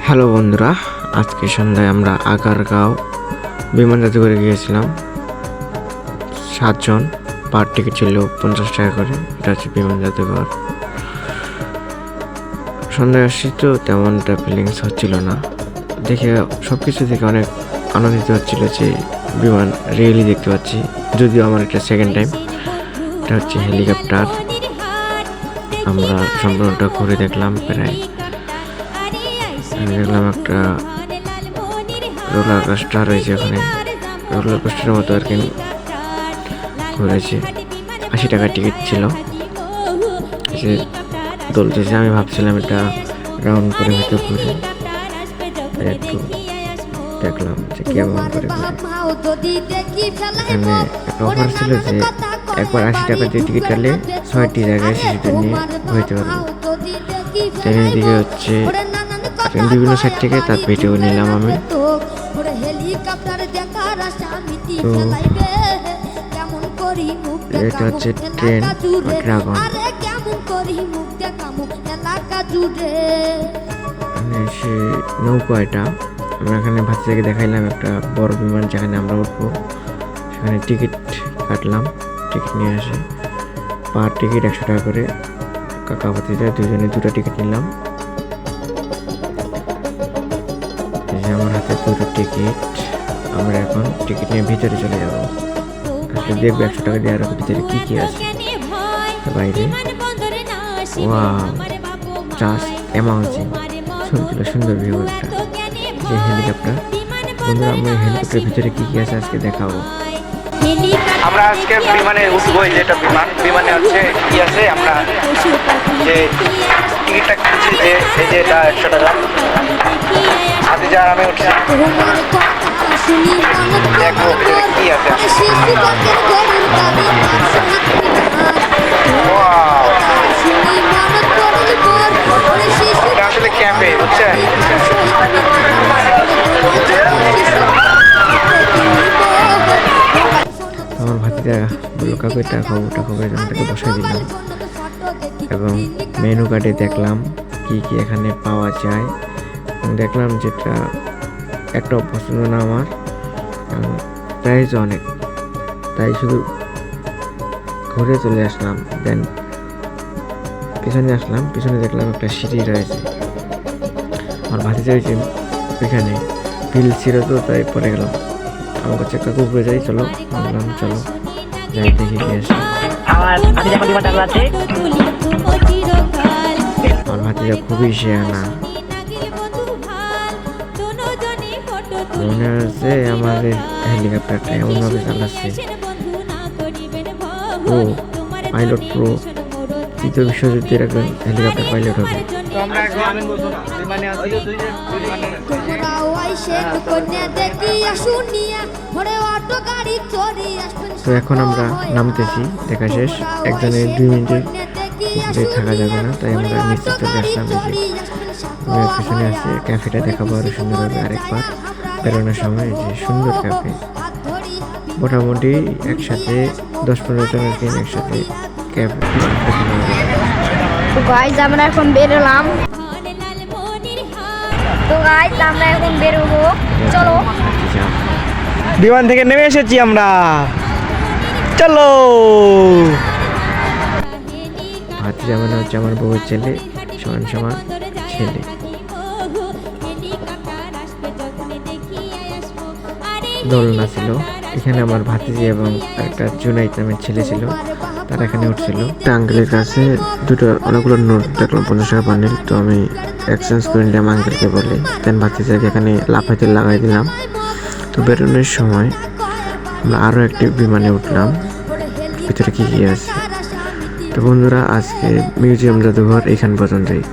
Hello বন্ধুরা, আজকে সন্ধ্যায় আমরা আগারগাঁও বিমান জাদুঘরে গিয়েছিলাম। 7 জন, পার টিকিট ছিল 50 টাকা করে। এটা হচ্ছে বিমান জাদুঘর। সন্ধ্যায় আসছি তো তেমনটা ফিলিংস হচ্ছিল না, দেখে সব কিছু দেখে অনেক আনন্দিত হচ্ছিল যে বিমান রিয়েলি দেখতে পাচ্ছি। যদিও আমার এটা সেকেন্ড টাইম। এটা হচ্ছে হেলিকপ্টার। আমরা সম্পূর্ণটা ঘুরে দেখলাম। প্রায় দেখলাম একটা রোলার কোস্টার রয়েছে, ওখানে রোলার কোস্টারের মতো আর কি ঘুরেছে। 80 টাকা টিকিট ছিল। যে দোলতেছে, আমি ভাবছিলাম এটা রাউন্ড করে ভিতরে ঘুরে একটু দেখলাম যে কেমন করে ঘুরে। এখানে একটা অফার ছিল যে একবার 80 টাকা দিয়ে টিকিট কাটলে 6টি জায়গায় শিশুদের নিয়ে ঘুরতে পারবো। ট্রেনের দিকে হচ্ছে বিভিন্ন সাইড থেকে তার ভিডিও নিলাম আমি। তো এটা হচ্ছে ট্রেন ড্রাগন। সে নৌকা, এটা আমরা এখানে ভাতিজাকে দেখাইলাম একটা বড় বিমান যেখানে আমরা উঠবো। সেখানে টিকিট কাটলাম, টিকিট নিয়ে আসে। পার টিকিট 100 টাকা করে। কাকা ভাতিজা দুজনে 2টা টিকিট নিলাম। আমার হাতে 2টো টিকিট। আমরা এখন টিকিট নিয়ে ভিতরে চলে যাব। আসলে দেখবো 100 টাকা দিয়ে আরো ভিতরে কি কি আছে বাইরে। Wow, just amazing. ছবিগুলো সুন্দর ভিউ একটা। যে হেলিকপ্টার, বন্ধুরা আমরা হেলিকপ্টারের ভিতরে কি কি আছে আজকে দেখাবো। আমরা আজকে বিমানে উঠবো। যেটা বিমানে হচ্ছে কি আছে, আমরা যে টিকিটটা কিনছি যে এই যে এটা 100 টাকা। আজকে যার আমি উঠছি, দেখবো ভিতরে কি আছে। এটা আসলে ক্যাফে, বুঝছেন? আমার ভাতিজা বললো কাকু এটা খাবো, ওটা খাবো, এখানটাকে বসাই দিলাম। এবং মেনু কার্ডে দেখলাম কি কি এখানে পাওয়া যায়। দেখলাম যেটা একটা পছন্দ না আমার, প্রাইস অনেক, তাই শুধু ঘুরে চলে আসলাম। দেন পিছনে আসলাম, পিছনে দেখলাম একটা সিঁড়ি রয়েছে। আমার ভাতিজা হয়েছে ওইখানে বিল ছিল তো, তাই পরে গেলাম। আমার কাছে কাকু উপরে যাই, চলো। বললাম চলো যাই, দেখি কি আসে। আমার ভাতিজা খুবই শেয়ানা। মনে হচ্ছে আমার হেলিকপ্টারটা এমনভাবে চালাচ্ছে। ও পাইলট প্রো, তৃতীয় বিশ্বযুদ্ধের একজন হেলিকপ্টার পাইলট হবে। তো এখন আমরা নামতেছি, দেখা শেষ। একজনের 2 মিনিটের উপরে থাকা যাবে না, তাই আমরা নিচে চলে আসলাম। পিছনে আছে ক্যাফেটা, দেখাবো আরো সুন্দর হবে আরেকবার বেরোনোর সময়। যে সুন্দর ক্যাফে, মোটামুটি একসাথে 10-15 জনের দিন একসাথে ক্যাফে। তো গাইস আমরা এখন বেরোলাম। তো গাইস আমরা এখন বেরোবো, চলো। বিমান থেকে নেমে এসেছি আমরা, চলো। ভাতিজা মনে হচ্ছে আমার বউয়ের ছেলে, সমান সমান ছেলে। দোলনা ছিল এখানে। আমার ভাতিজি এবং একটা জুনাইদ নামের ছেলে ছিল, তারা এখানে উঠছিল। একটা আঙ্কেলের কাছে অনেকগুলো নোট দেখলাম, 50 টাকা বান্ডিল। তো আমি এক্সচেঞ্জ করে নিলাম আঙ্কেলকে বলে। দেন ভাতিজাকে এখানে লাফাইতে লাগাই দিলাম। তো বেরোনোর সময় আমরা আরও একটি বিমানে উঠলাম, ভিতরে কি কি আছে। তো বন্ধুরা, আজকে মিউজিয়াম জাদুঘর এখান পর্যন্তই।